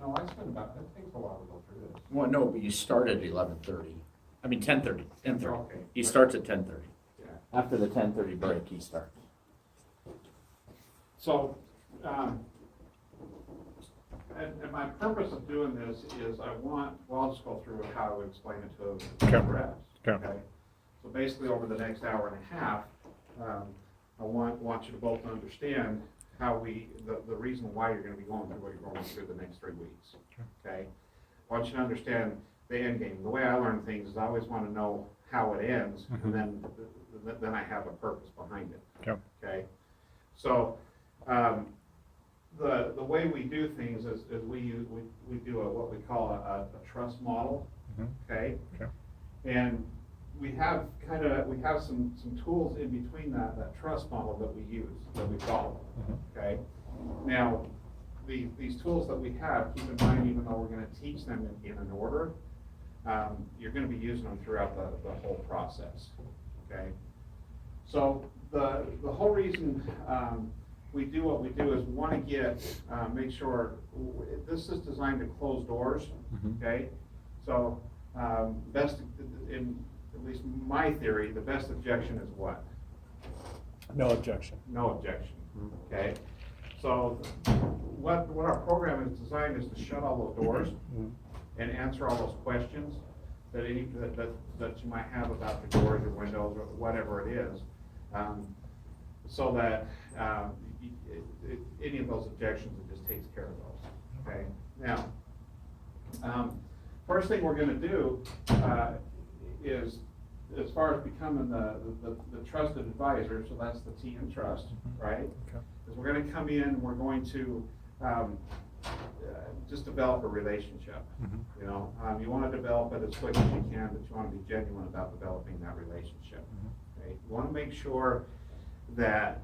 No, I spend about, it takes a while to go through this. Well, no, but you start at 11:30. I mean 10:30. 10:30. Okay. He starts at 10:30. Yeah. After the 10:30 break, he starts. So, and my purpose of doing this is well, I'll just go through how I would explain it to the Okay. reps. Okay. So basically, over the next hour and a half, I want you to both understand how the reason why you're gonna be going through what you're going through the next 3 weeks, okay? I want you to understand the end game. The way I learn things is I always wanna know how it ends, and then I have a purpose behind it, Okay. okay? So, the way we do things is we do what we call a trust model, Mhm. okay? Okay. And we have some tools in between that trust model that we use, that we follow, Mhm. okay? Now, these tools that we have, keep in mind, even though we're gonna teach them in an order, you're gonna be using them throughout the whole process, okay? So the whole reason we do what we do is we wanna make sure, this is designed to close doors, Mhm. okay? So, at least my theory, the best objection is what? No objection. No objection, okay? So what our program is designed is to shut all those doors Mhm. and answer all those questions that you might have about the doors or windows or whatever it is, so that any of those objections, it just takes care of those, okay? Now, first thing we're gonna do is, as far as becoming the trusted advisor, so that's the T in trust, right? Okay. Is we're gonna come in, we're going to just develop a relationship. Mhm. You know, you wanna develop it as quick as you can, but you wanna be genuine about developing that relationship. Okay? You wanna make sure that,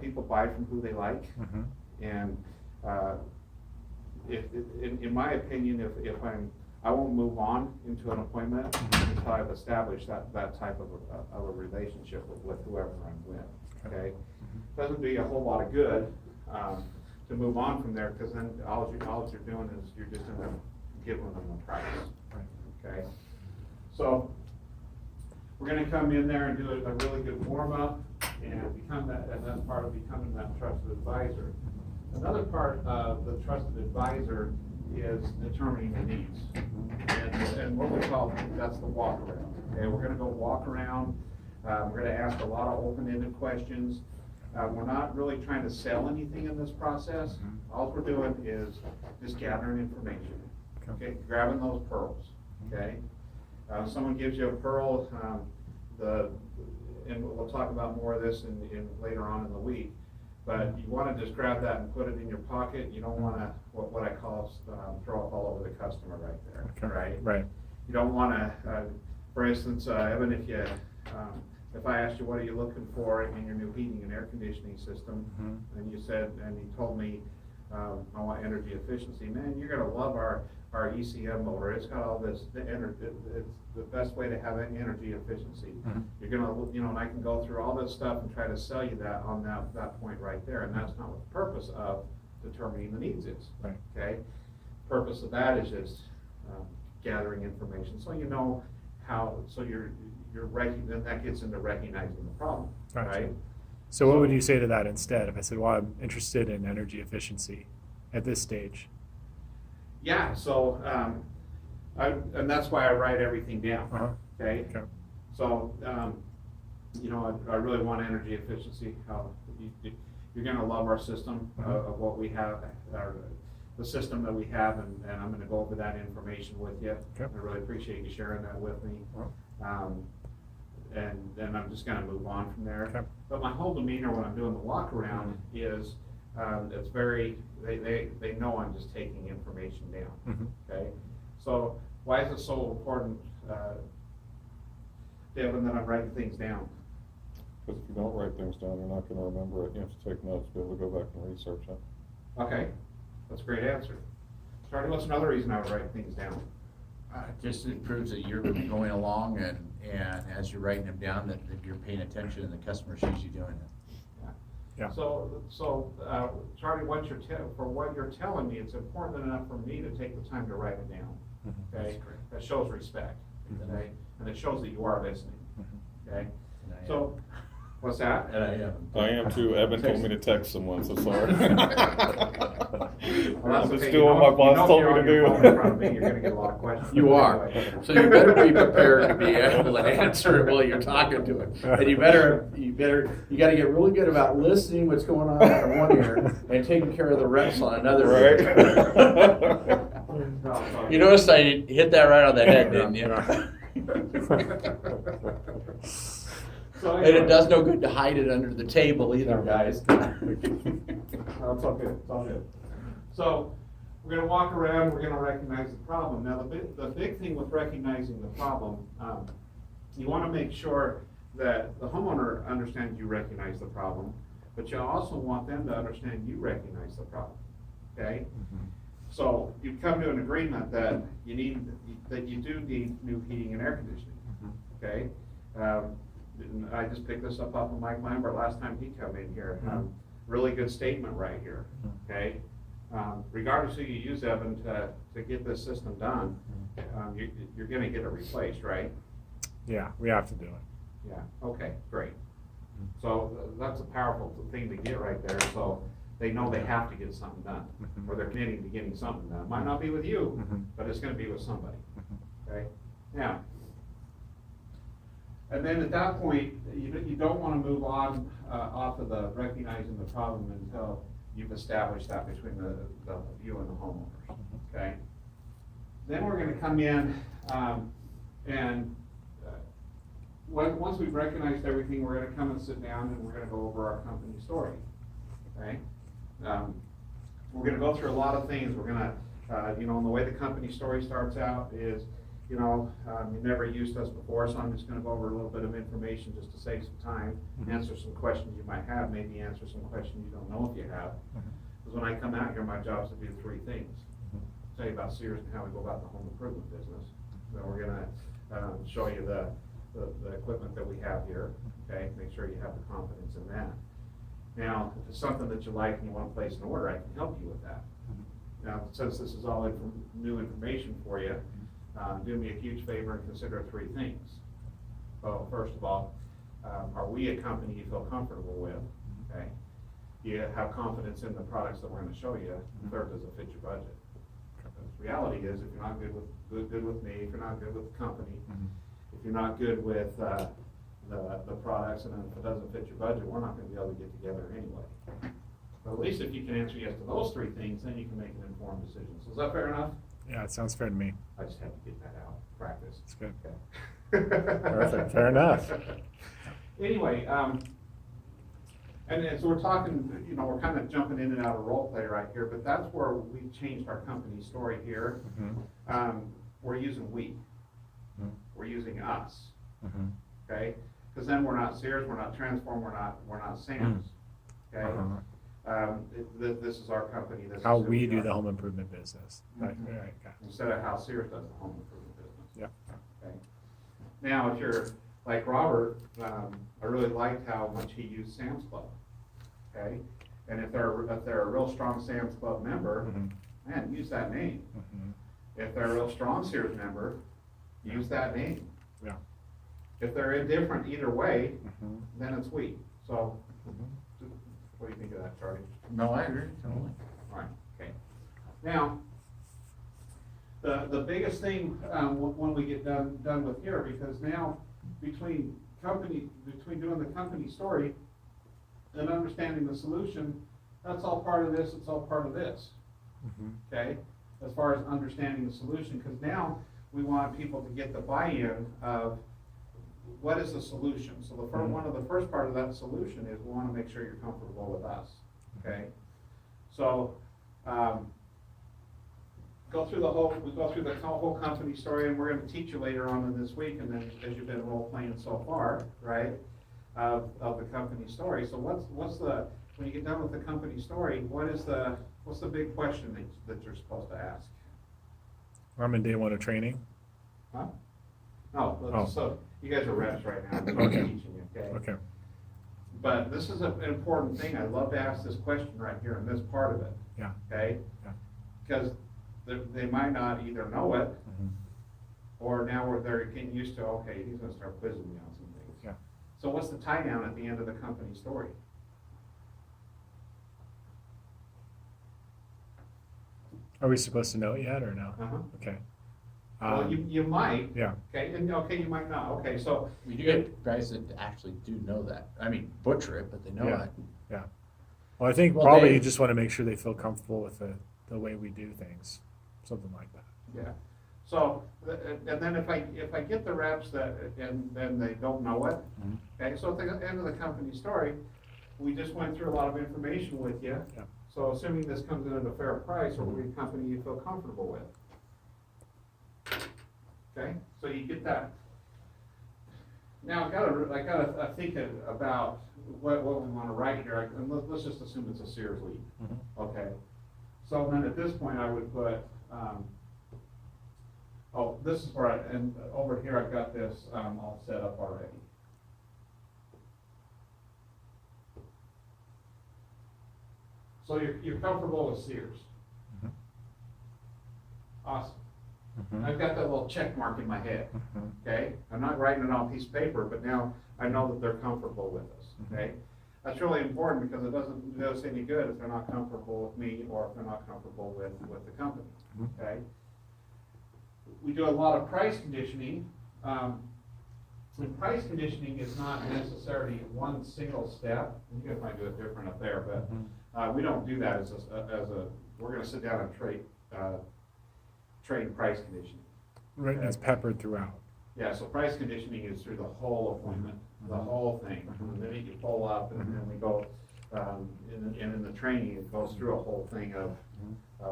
people buy from who they like. Mhm. And in my opinion, if I won't move on into an appointment until I've established that type of a relationship with whoever I'm with, okay? Doesn't do you a whole lot of good to move on from there, because then all you're doing is you're just in there giving them the price, Right. okay? So we're gonna come in there and do a really good warm-up and that's part of becoming that trusted advisor. Another part of the trusted advisor is determining the needs. And what we call, that's the walk around. Okay, we're gonna go walk around, we're gonna ask a lot of open-ended questions. We're not really trying to sell anything in this process. All we're doing is just gathering information, okay, grabbing those pearls, okay? Someone gives you a pearl, and we'll talk about more of this in later on in the week, but you wanna just grab that and put it in your pocket. You don't wanna, what I call, throw it all over the customer right there, Okay. right? Right. You don't wanna, for instance, Evan, if I asked you, what are you looking for in your new heating and air conditioning system? Mhm. And you said, and you told me, I want energy efficiency, man, you're gonna love our ECM motor. It's got all this, it's the best way to have energy efficiency. Mhm. You're gonna, and I can go through all this stuff and try to sell you that on that point right there, and that's not what the purpose of determining the needs is. Right. Okay? Purpose of that is just gathering information, so you know how, so then that gets into recognizing the problem, Gotcha. right? So what would you say to that instead? If I said, well, I'm interested in energy efficiency at this stage. Yeah, so, and that's why I write everything down, Uh-huh. okay? Okay. So, I really want energy efficiency. You're gonna love our system of what we have, the system that we have, and I'm gonna go over that information with you. Okay. I really appreciate you sharing that with me. And then I'm just gonna move on from there. Okay. But my whole demeanor when I'm doing the walk around is, it's very, they know I'm just taking information down, Mhm. okay? So why is it so important, Devin, that I'm writing things down? Because if you don't write things down, you're not gonna remember it. You have to take notes, be able to go back and research it. Okay, that's a great answer. Charlie, what's another reason I would write things down? Just it proves that you're going along and as you're writing them down, that you're paying attention and the customer sees you doing it. Yeah. So, Charlie, for what you're telling me, it's important enough for me to take the time to write it down, Mhm. okay? That shows respect, Mhm. okay? And it shows that you are listening, Mhm. okay? And I So, am. what's that? And I am. I am too. Evan told me to text someone, so sorry. Well, that's I'm just okay. doing what my boss told me to If you're on your phone in front of me, do. you're gonna get a lot of questions. You are. Anyway. So you better be prepared to be able to answer it while you're talking to it. And you gotta get really good about listening what's going on in one ear and taking care of the rest on another Right? ear. You noticed I hit that right on the head, didn't you? So And it anyway. does no good to hide it under the table either, guys. No, it's all good, it's all good. So, we're gonna walk around, we're gonna recognize the problem. Now, the big thing with recognizing the problem, you wanna make sure that the homeowner understands you recognize the problem, but you also want them to understand you recognize the problem, okay? So, you come to an agreement that you do need new heating and air conditioning, okay? And I just picked this up off of Mike Lambert last time he come in here. Really good statement right here, okay? Regardless who you use, Evan, to get this system done, you're gonna get it replaced, right? Yeah, we have to do it. Yeah, okay, great. So that's a powerful thing to get right there, so they know they have to get something done, or they're committing to getting something done. Might not be with you, but it's gonna be with somebody, okay? Now, and then at that point, you don't wanna move on, off of the recognizing the problem until you've established that between you and the homeowners, okay? Then we're gonna come in, and, once we've recognized everything, we're gonna come and sit down and we're gonna go over our company story, okay? We're gonna go through a lot of things. We're gonna, and the way the company story starts out is, you've never used us before, so I'm just gonna go over a little bit of information just to save some time, answer some questions you might have, maybe answer some questions you don't know if you have. Because when I come out here, my job is to do three things. Tell you about Sears and how we go about the home improvement business. Then we're gonna, show you the equipment that we have here, okay? Make sure you have the confidence in that. Now, if it's something that you like and you wanna place an order, I can help you with that. Now, since this is all new information for you, do me a huge favor and consider three things. Well, first of all, are we a company you feel comfortable with, okay? Do you have confidence in the products that we're gonna show you? And third, does it fit your budget? The reality is, if you're not good with me, if you're not good with the company, if you're not good with, the products, and if it doesn't fit your budget, we're not gonna be able to get together anyway. But at least if you can answer yes to those three things, then you can make an informed decision. So is that fair enough? Yeah, it sounds fair to me. I just had to get that out, practice. It's good. Okay. Perfect, fair enough. Anyway, and as we're talking, we're kind of jumping in and out of role play right here, but that's where we changed our company story here. We're using we. We're using us, okay? Because then we're not Sears, we're not Transform, we're not Sam's, okay? This is our company. This How is who we do are. the home improvement business. Right, Mhm. right, got it. Instead of how Sears does the home improvement business. Yeah. Okay. Now, if you're like Robert, I really liked how much he used Sam's Club. Okay, and if they're a real strong Sam's Club member, man, use that name. If they're a real strong Sears member, use that name. Yeah. If they're indifferent either way, then it's we. So, what do you think of that, Charlie? No, I agree, totally. All right, okay. Now, the biggest thing, when we get done with here, because now between doing the company story and understanding the solution, that's all part of this, it's all part of this, okay? As far as understanding the solution, because now we want people to get the buy-in of what is the solution. So one of the first part of that solution is we want to make sure you're comfortable with us, okay? So, we go through the whole company story, and we're gonna teach you later on in this week, and then as you've been role playing so far, right, of the company story. So when you get done with the company story, what's the big question that you're supposed to ask? I'm in day one of training. Huh? Oh, Oh. so you guys are reps right now, I'm Okay. teaching you, okay? Okay. But this is an important thing. I'd love to ask this question right here in this part of it, Yeah. okay? Yeah. Because they might not either know it, Mhm. or now they're getting used to, okay, he's gonna start quizzing me on some things. Yeah. So what's the tie down at the end of the company story? Are we supposed to know it yet or no? Uh-huh. Okay. Well, you might, Yeah. okay, and okay, you might not, okay, so, We do get guys that actually do know that. I mean, butcher it, but they know Yeah. it. Yeah. Well, I think Well, probably they- you just want to make sure they feel comfortable with the way we do things, something like that. yeah. So, and then if I get the reps that, and then they don't know it, Mhm. okay, so at the end of the company story, we just went through a lot of information with you. Yeah. So assuming this comes in at a fair price, or a company you feel comfortable with. Okay, so you get that. Now, I gotta think about what we wanna write here, and let's just assume it's a Sears lead, okay? So then at this point, I would put, oh, this is where and over here, I've got this, all set up already. So you're comfortable with Sears? Mhm. Awesome. Mhm. I've got that little check mark in my head, Mhm. okay? I'm not writing it on a piece of paper, but now I know that they're comfortable with us, okay? That's really important because it doesn't do us any good if they're not comfortable with me or if they're not comfortable with the company, Mhm. okay? We do a lot of price conditioning. And price conditioning is not necessarily one single step. You guys might do it different up there, but we don't do that as a, we're gonna sit down and trade price conditioning. Right, and it's peppered throughout. Yeah, so price conditioning is through the whole appointment, the whole thing. From the minute you pull up and then we go, and in the training, it goes through a whole thing of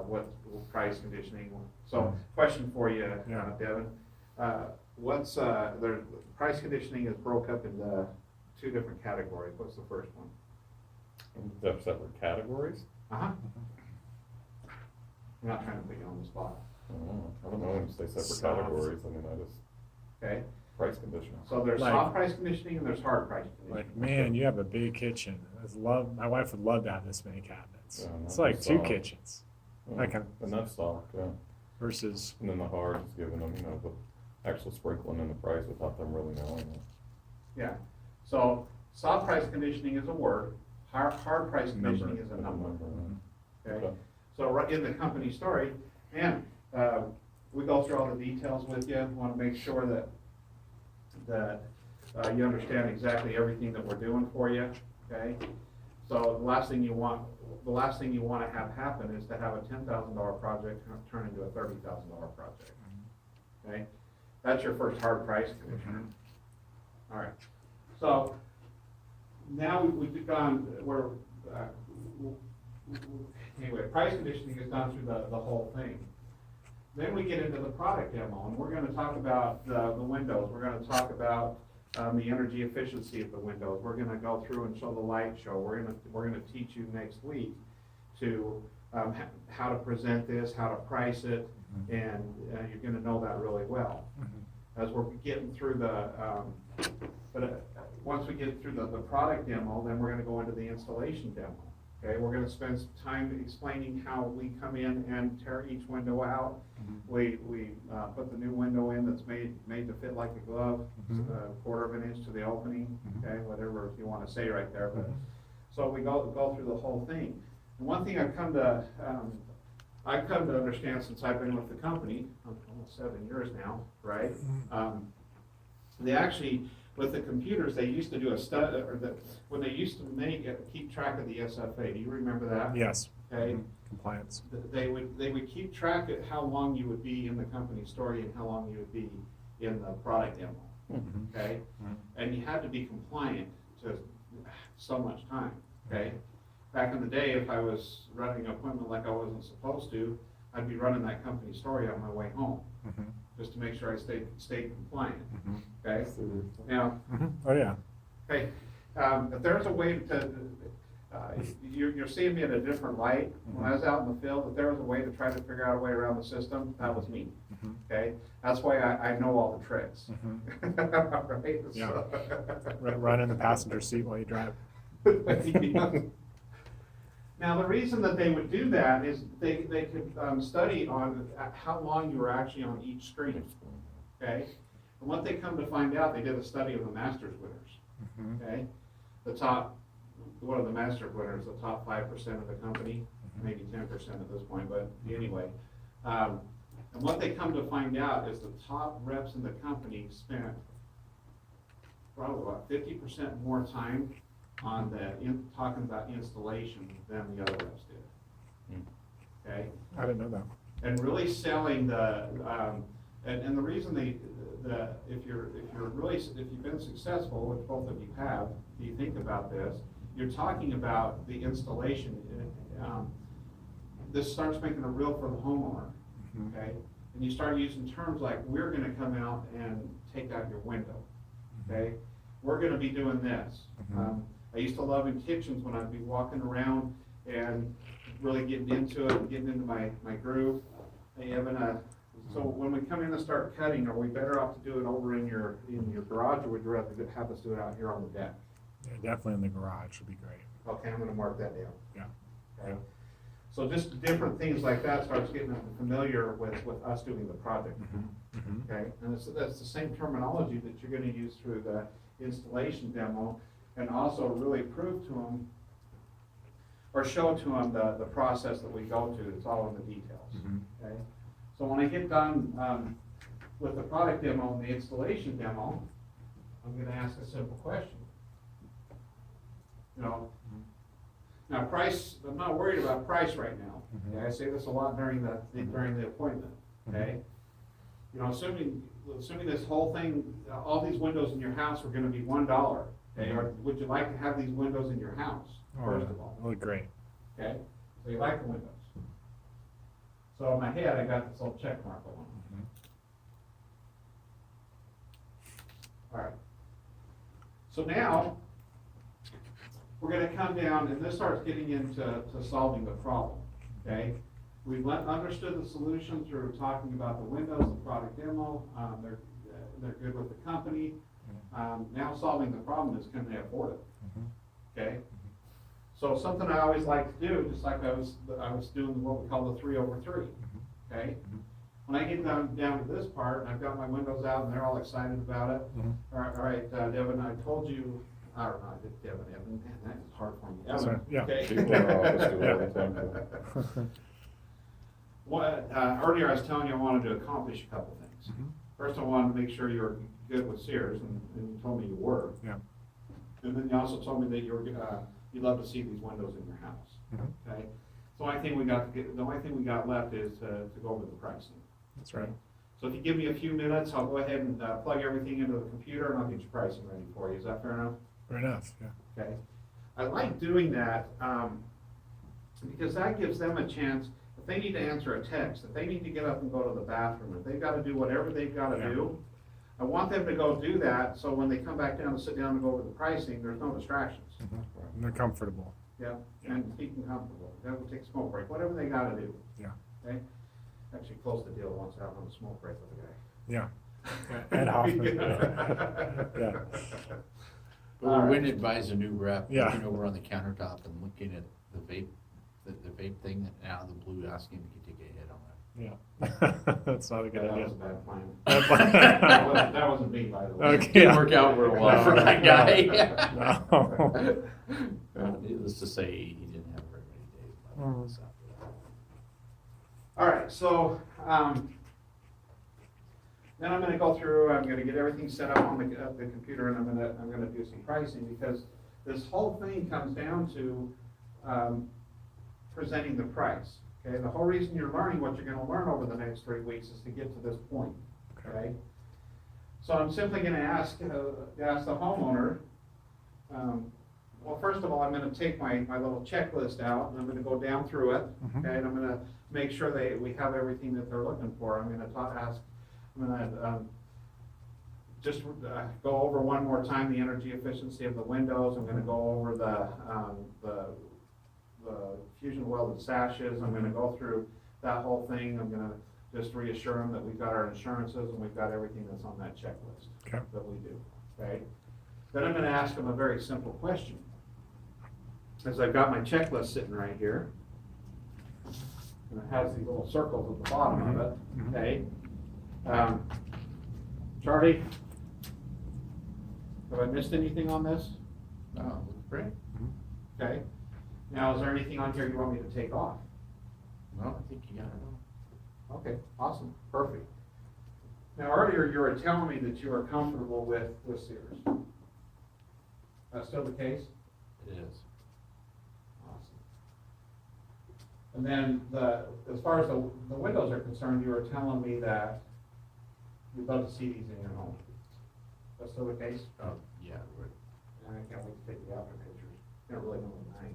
what price conditioning. So question for you, Yeah. Devin. Price conditioning is broke up into two different categories. What's the first one? They have separate categories? Uh-huh. I'm not trying to put you on the spot, I don't know when you say separate Soft. categories, I mean, I just, okay? price conditioning. So there's Like- soft price conditioning and there's hard price conditioning. Like, man, you have a big kitchen. My wife would love to have this many cabinets. Yeah, It's that's like two soft. kitchens Yeah, that kind of- And that's soft, yeah. versus, And then the hard is giving them, the actual sprinkling in the price without them really knowing it. Yeah, so soft price conditioning is a word, hard price conditioning is a number, okay? Okay. So right in the company story, and, we go through all the details with you, wanna make sure that you understand exactly everything that we're doing for you, okay? So the last thing you wanna have happen is to have a $10,000 project turn into a $30,000 project, okay? That's your first hard price condition. All right, so now we've gone, anyway, price conditioning has gone through the whole thing. Then we get into the product demo, and we're gonna talk about the windows, we're gonna talk about the energy efficiency of the windows, we're gonna go through and show the light show, we're gonna teach you next week to how to present this, how to price it, and you're gonna know that really well. As we're getting through once we get through the product demo, then we're gonna go into the installation demo. Okay, we're gonna spend some time explaining how we come in and tear each window out. We put the new window in that's made to fit like a glove, quarter of an inch to the opening, okay, whatever you wanna say right there, but, so we go through the whole thing. And one thing I've come to understand since I've been with the company, almost 7 years now, right? They actually, with the computers, they used to do when they used to keep track of the SFA, do you remember that? yes, Okay, compliance. they would keep track of how long you would be in the company story and how long you would be in the product demo, okay? And you had to be compliant to so much time, okay? Back in the day, if I was running an appointment like I wasn't supposed to, I'd be running that company story on my way home, just to make sure I stayed compliant, okay? Now, Oh, yeah. hey, if there's a way to, you're seeing me in a different light. When I was out in the field, if there was a way to try to figure out a way around the system, that was me, okay? That's why I know all the tricks. Right? Yeah. So- Run in the passenger seat while you drive. Now, the reason that they would do that is they could study on how long you were actually on each screen, okay? And what they come to find out, they did a study of the Masters winners, okay? One of the Masters winners, the top 5% of the company, maybe 10% at this point, but anyway. And what they come to find out is the top reps in the company spent probably about 50% more time on talking about installation than the other reps did. Okay? I didn't know that. And really selling and the reason if you've been successful, which both of you have, if you think about this, you're talking about the installation. This starts making it real for the homeowner, okay? And you start using terms like, we're gonna come out and take out your window, okay? We're gonna be doing this. I used to love in kitchens when I'd be walking around and really getting into it, and getting into my groove. Hey, Evan, so when we come in and start cutting, are we better off to do it over in your garage, or would you rather have us do it out here on the deck? Yeah, definitely in the garage would be great. Okay, I'm gonna mark that down. Yeah. Okay. So just different things like that starts getting them familiar with us doing the project. Okay, and that's the same terminology that you're gonna use through the installation demo, and also really prove to them, or show to them the process that we go to. It's all in the details, okay? So when I get done with the product demo and the installation demo, I'm gonna ask a simple question. You know, now price, I'm not worried about price right now. Okay? I say this a lot during the appointment, okay? You know, assuming this whole thing, all these windows in your house are gonna be $1, okay? Or would you like to have these windows in your house, first of all? Oh, great. Okay, so you like the windows. So in my head, I got this little check mark on. All right. So now, we're gonna come down, and this starts getting into solving the problem, okay? We've understood the solution through talking about the windows, the product demo, they're good with the company. Now solving the problem is, can they afford it? Okay? So something I always like to do, just like I was doing what we call the 3/3, okay? When I get down to this part, and I've got my windows out and they're all excited about it, all right, Devin, I told you, or not Devin, Evan, man, that is hard for me. That's Evan, right, yeah. okay? People in our office do everything. Earlier I was telling you I wanted to accomplish a couple things. First, I wanted to make sure you were good with Sears, and you told me you were. Yeah. And then you also told me that you'd love to see these windows in your house. Okay. So the only thing we got left is to go over the pricing. That's right. So if you give me a few minutes, I'll go ahead and plug everything into the computer, and I'll get your pricing ready for you. Is that fair enough? Fair enough, yeah. Okay. I like doing that because that gives them a chance. If they need to answer a text, if they need to get up and go to the bathroom, if they've got to do whatever they've got to do, I want them to go do that, so when they come back down to sit down and go over the pricing, there's no distractions. And they're comfortable. Yeah, and keep them comfortable. Then we'll take a smoke break, whatever they got to do. Yeah. Okay? Actually closed the deal once out on a smoke break with a guy. Yeah. Ed Hoffman. Yeah. But we wouldn't advise a new rep Yeah. looking over on the countertop and looking at the vape thing, and out of the blue asking if you could take a hit on it. Yeah. That's not a good That idea. was a bad plan. Bad plan. That wasn't me, by the way. Okay. Didn't work out for a while for that guy. No. Needless to say, he didn't have very many days left. All right, so, then I'm gonna go through, I'm gonna get everything set up on the computer, and I'm gonna do some pricing, because this whole thing comes down to, presenting the price, okay? The whole reason you're learning what you're gonna learn over the next 3 weeks is to get to this point, okay? So I'm simply gonna ask the homeowner, well, first of all, I'm gonna take my little checklist out, and I'm gonna go down through it, okay? And I'm gonna make sure we have everything that they're looking for. I'm gonna just go over one more time the energy efficiency of the windows. I'm gonna go over the fusion welded sashes. I'm gonna go through that whole thing. I'm gonna just reassure them that we've got our insurances and we've got everything that's on that checklist that we do, okay? Then I'm gonna ask them a very simple question. is I've got my checklist sitting right here. And it has these little circles at the bottom of it, okay? Charlie, have I missed anything on this? Oh, great. Okay. Now, is there anything on here you want me to take off? Well, I think you got it all. Okay, awesome, perfect. Now, earlier you were telling me that you were comfortable with Sears. That's still the case? It is. Awesome. And then as far as the windows are concerned, you were telling me that you'd love to see these in your home. That's still the case? Oh, yeah, it would. And I can't wait to take you out for pictures. They're really gonna look nice.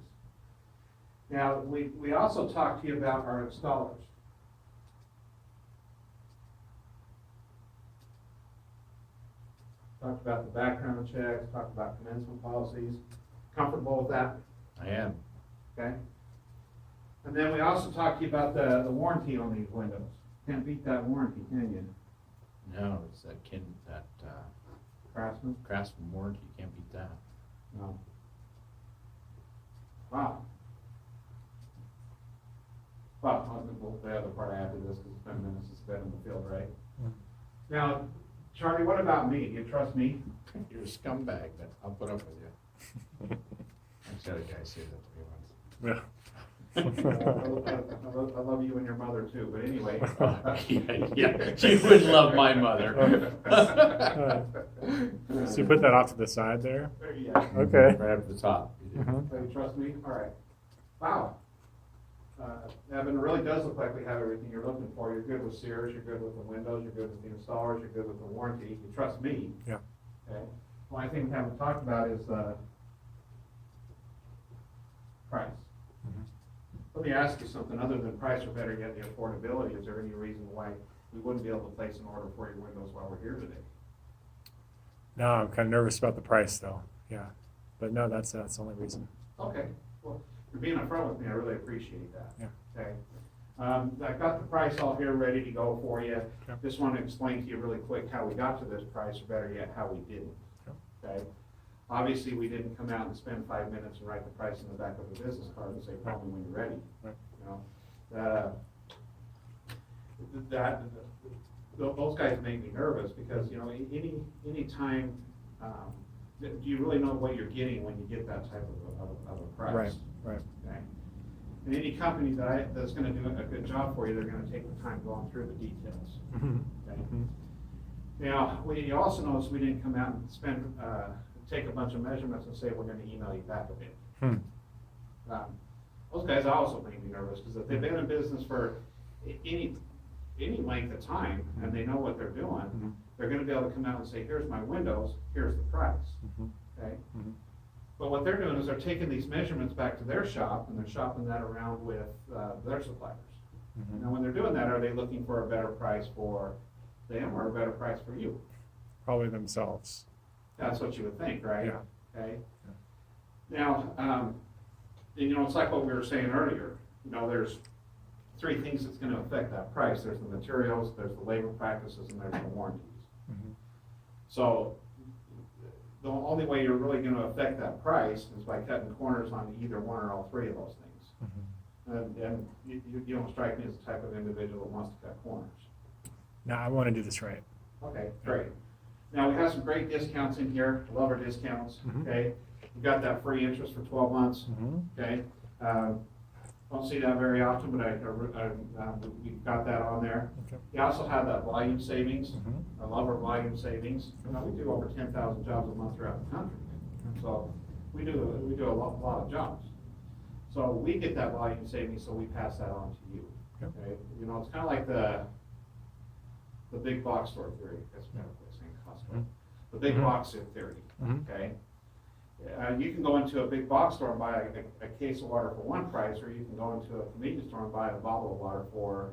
Now, we also talked to you about our installers. Talked about the background checks, talked about commencement policies. Comfortable with that? I am. Okay. And then we also talked to you about the warranty on these windows. Can't beat that warranty, can you? No, it's that Craftsman? Craftsman warranty, you can't beat that. No. Wow. Well, the other part I have to this, because it's been a minute since it's been in the field, right? Now, Charlie, what about me? Do you trust me? You're a scumbag, but I'll put up with you. I just had a guy say that to me once. Yeah. I love you and your mother too, but anyway. Yeah, you would love my mother. So you put that off to the side there? Yeah. Okay. Right up the top. Mhm. So you trust me? All right. Wow. Evan, it really does look like we have everything you're looking for. You're good with Sears, you're good with the windows, you're good with the installers, you're good with the warranty. You trust me. Yeah. Okay. Well, I think we haven't talked about is price. Mhm. Let me ask you something, other than price or better yet, the affordability, is there any reason why we wouldn't be able to place an order for your windows while we're here today? No, I'm kind of nervous about the price though. Yeah. But no, that's the only reason. Okay, well, you're being upfront with me, I really appreciate that. Yeah. Okay, I've got the price all here ready to go for you. Okay. Just want to explain to you really quick how we got to this price, or better yet, how we didn't. Okay, obviously, we didn't come out and spend 5 minutes and write the price in the back of the business card and say, call me when you're ready. Right. You know, those guys make me nervous because, you know, any time, do you really know what you're getting when you get that type of a price? Right. Right. Okay. And any company that's gonna do a good job for you, they're gonna take the time going through the details. Mhm. Okay. Mhm. Now, you also notice we didn't come out and take a bunch of measurements and say, we're gonna email you back a bit. Hmm. Those guys also make me nervous, because if they've been in business for any length of time, and they know what they're doing, Mhm. they're gonna be able to come out and say, here's my windows, here's the price, Mhm. okay? Mhm. But what they're doing is they're taking these measurements back to their shop, and they're shopping that around with their suppliers. Mhm. Now, when they're doing that, are they looking for a better price for them, or a better price for you? Probably themselves. That's what you would think, right? Yeah. Okay? Now, and, you know, it's like what we were saying earlier, you know, there's three things that's gonna affect that price. There's the materials, there's the labor practices, and there's the warranties. Mhm. So, the only way you're really gonna affect that price is by cutting corners on either one or all three of those things. Mhm. And you don't strike me as the type of individual that wants to cut corners. No, I want to do this right. Okay, great. Now, we have some great discounts in here, love our discounts, Mhm. okay? We've got that free interest for 12 months, Mhm. okay? Don't see that very often, but we've got that on there. Okay. We also have that volume savings. Mhm. I love our volume savings. You know, we do over 10,000 jobs a month throughout the country. So we do a lot of jobs. So we get that volume savings, so we pass that on to you. Yep. Okay? You know, it's kind of like the big box store theory. That's kind of what I'm saying, Costco. Mhm. The big Mhm. box theory, Mhm. okay? You can go into a big box store and buy a case of water for one price, or you can go into a convenience store and buy a bottle of water for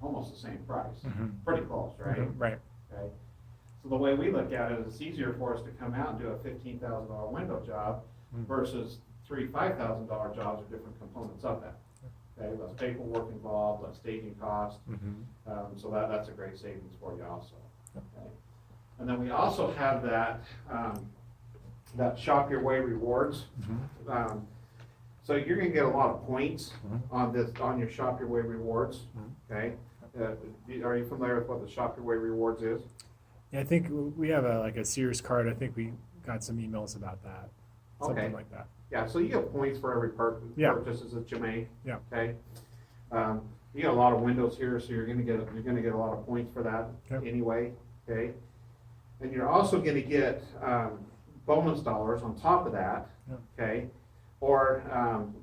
almost the same price. Mhm. Pretty close, right? Mhm. Right. Okay. So the way we look at it is it's easier for us to come out and do a $15,000 window job Mhm. versus three $5,000 jobs or different components of that. Okay, less paperwork involved, less staging cost. Mhm. So that's a great savings for you also. Yep. Okay. And then we also have that Shop Your Way rewards. Mhm. So you're gonna get a lot of points Mhm. on this, on your Shop Your Way rewards, okay? Are you familiar with what the Shop Your Way rewards is? Yeah, I think we have like a Sears card. I think we got some emails about that. Something Okay. like that. Yeah, so you get points for every Yeah. purchase that you make. Yeah. Okay? You get a lot of windows here, so you're gonna get a lot of points for that Yep. anyway, okay? And you're also gonna get, bonus dollars on top of that, Yep. okay? Or,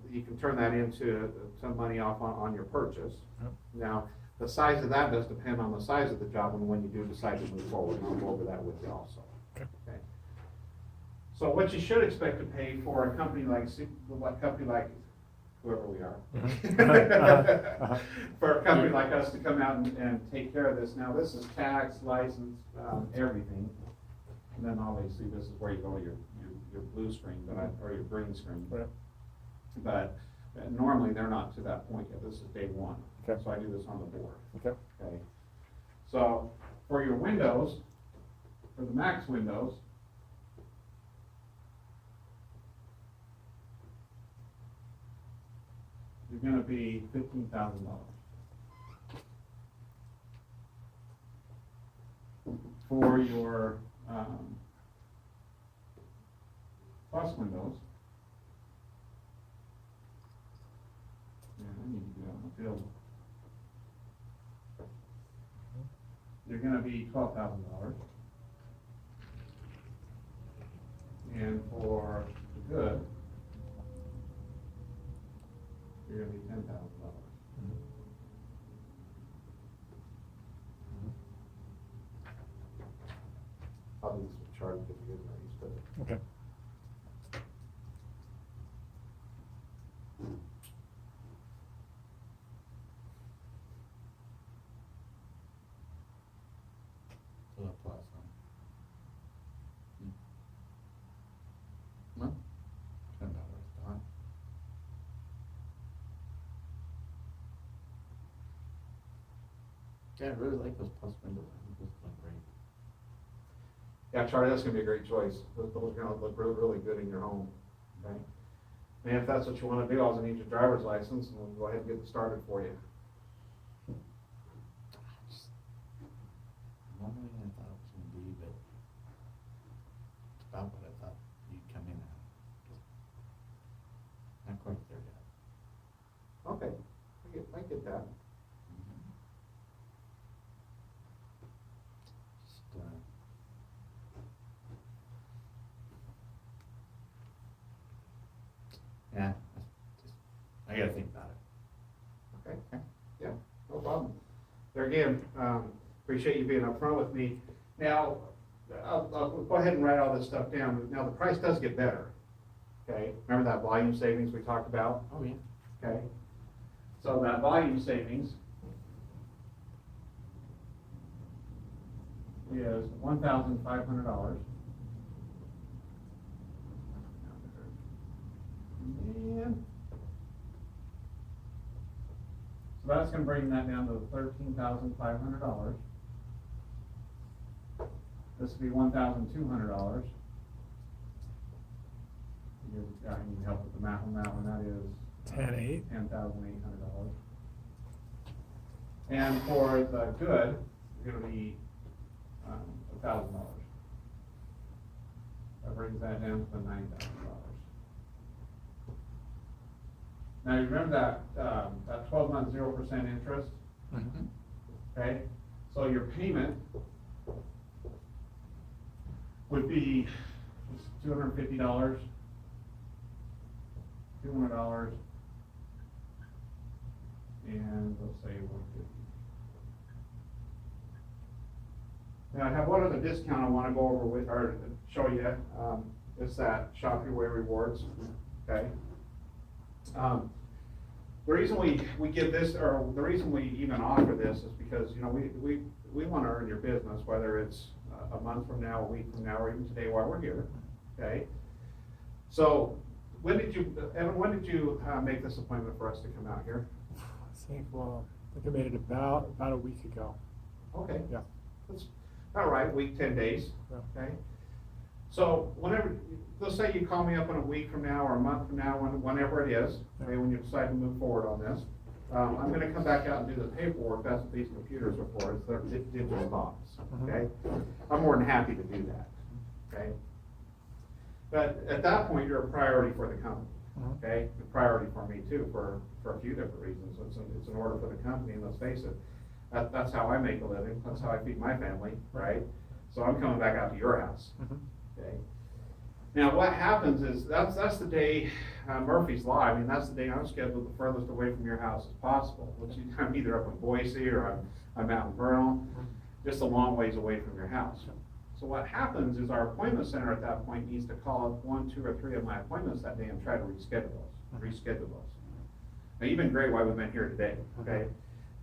you can turn that into, money off on your purchase. Yep. Now, the size of that does depend on the size of the job and when you do decide to move forward, and I'll go over that with you also. Okay. Okay. So what you should expect to pay for a company like, whoever we are. Uh-huh. For a company like us to come out and take care of this, now this is tax, license, everything. And then obviously this is where you go to your blue screen, or your green screen. Right. But normally they're not to that point yet, this is day one. Okay. So I do this on the board. Okay. Okay, so for your windows, for the max windows, you're gonna be $15,000. For your, plus windows, yeah, I need to do that on the field. You're gonna be $12,000. And for the good, you're gonna be $10,000. I'll do this chart because you guys are used to it. Okay. So that plus, huh? Well, $10, huh? Yeah, I really like those plus windows, I think those look great. Yeah, Charlie, that's gonna be a great choice. Those are gonna look really, really good in your home, okay? And if that's what you wanna do, I'll need your driver's license and we'll go ahead and get it started for you. Normally I thought it was gonna be, but it's about what I thought you'd come in at. Not quite there yet. Okay, I get that. Just, yeah, I gotta think about it. Okay, yeah, no problem. There again, appreciate you being upfront with me. Now, I'll go ahead and write all this stuff down. Now, the price does get better, okay? Remember that volume savings we talked about? Oh, yeah. Okay, so that volume savings is $1,500. And so that's gonna bring that down to $13,500. This would be $1,200. I need help with the math on that one, that is 10-8. $10,800. And for the good, you're gonna be, $1,000. That brings that down to $9,000. Now, you remember that 12-month 0% interest, Mhm. okay? So your payment would be $250, $200, and let's say $150. Now, I have one other discount I wanna go over with, or show you, it's that Shop Your Way Rewards, okay? The reason we give this, or the reason we even offer this is because, you know, we wanna earn your business, whether it's a month from now, a week from now, or even today while we're here, okay? So, Evan, when did you, make this appointment for us to come out here? I think I made it about a week ago. Okay. Yeah. That's all right, week, 10 days, Yeah. okay? So whenever, let's say you call me up in a week from now or a month from now, whenever it is, okay, when you decide to move forward on this, I'm gonna come back out and do the paperwork. That's what these computers are for, it's their digital copies, okay? I'm more than happy to do that, okay? But at that point, you're a priority for the company, okay? A priority for me too, for a few different reasons. It's an order for the company, and let's face it, that's how I make a living, that's how I feed my family, right? So I'm coming back out to your house, okay? Now, what happens is, that's the day, Murphy's Law, I mean, that's the day I'm scheduled the furthest away from your house as possible, which is, I'm either up in Boise or I'm out in Vernal, just a long ways away from your house. So what happens is our appointment center at that point needs to call up 1, 2, or 3 of my appointments that day and try to reschedule those. Now, you've been great while we've been here today, okay?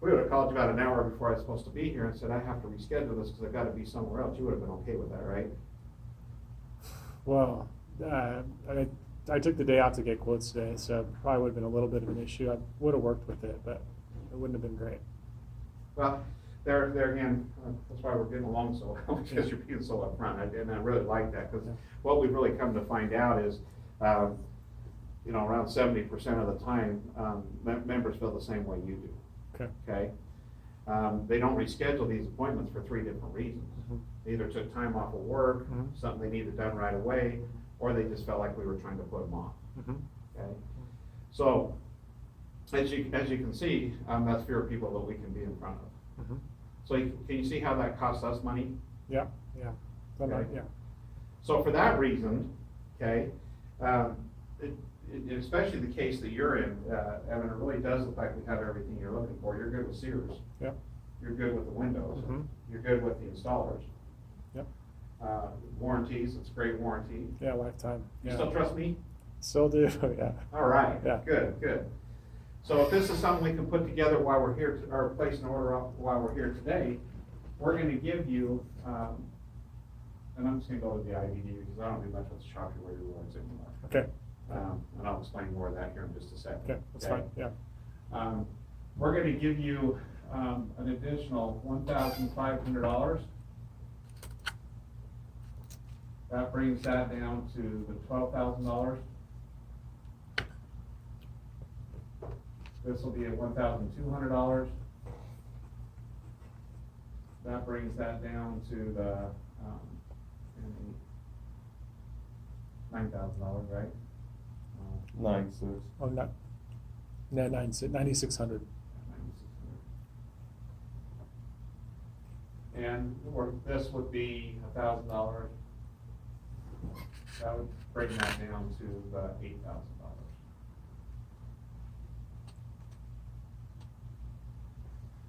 We would have called you about an hour before I was supposed to be here and said, I have to reschedule this because I've got to be somewhere else. You would have been okay with that, right? Well, I took the day out to get quotes today, so it probably would have been a little bit of an issue. I would have worked with it, but it wouldn't have been great. Well, there again, that's why we're getting along so well, because you're being so upfront, and I really like that, because what we've really come to find out is, you know, around 70% of the time, members feel the same way you do. Okay? They don't reschedule these appointments for 3 different reasons. They either took time off of work, something they needed done right away, or they just felt like we were trying to put them off. Okay? So, as you can see, that's fewer people that we can be in front of. So can you see how that costs us money? Yeah. Okay. Yeah. So for that reason, okay, especially the case that you're in, Evan, it really does look like we have everything you're looking for. You're good with Sears. Yep. You're good with the windows. You're good with the installers. Yep. Warranties, it's a great warranty. Yeah, lifetime. You Yeah. still trust me? Still do, yeah. All right, Yeah. good. So if this is something we can put together while we're here, or place an order while we're here today, we're gonna give you, and I'm just gonna go with the IVD because I don't do much with the shop your rewards anymore. Okay. And I'll explain more of that here in just a second. Okay, that's fine, yeah. We're gonna give you, an additional $1,500. That brings that down to the $12,000. This will be at $1,200. That brings that down to the, $9,000, right? 9.6. Oh, not, no, 9,600. And this would be $1,000. That would bring that down to the $8,000.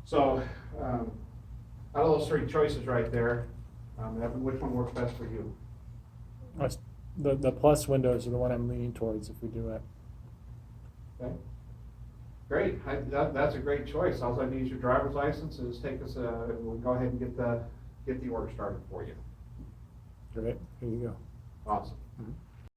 So, out of those 3 choices right there, Evan, which one works best for you? The plus windows are the one I'm leaning towards if we do it. Okay. Great, that's a great choice. All I need is your driver's license, and just take us, we'll go ahead and get the order started for you. Great, here you go. Awesome. Mhm.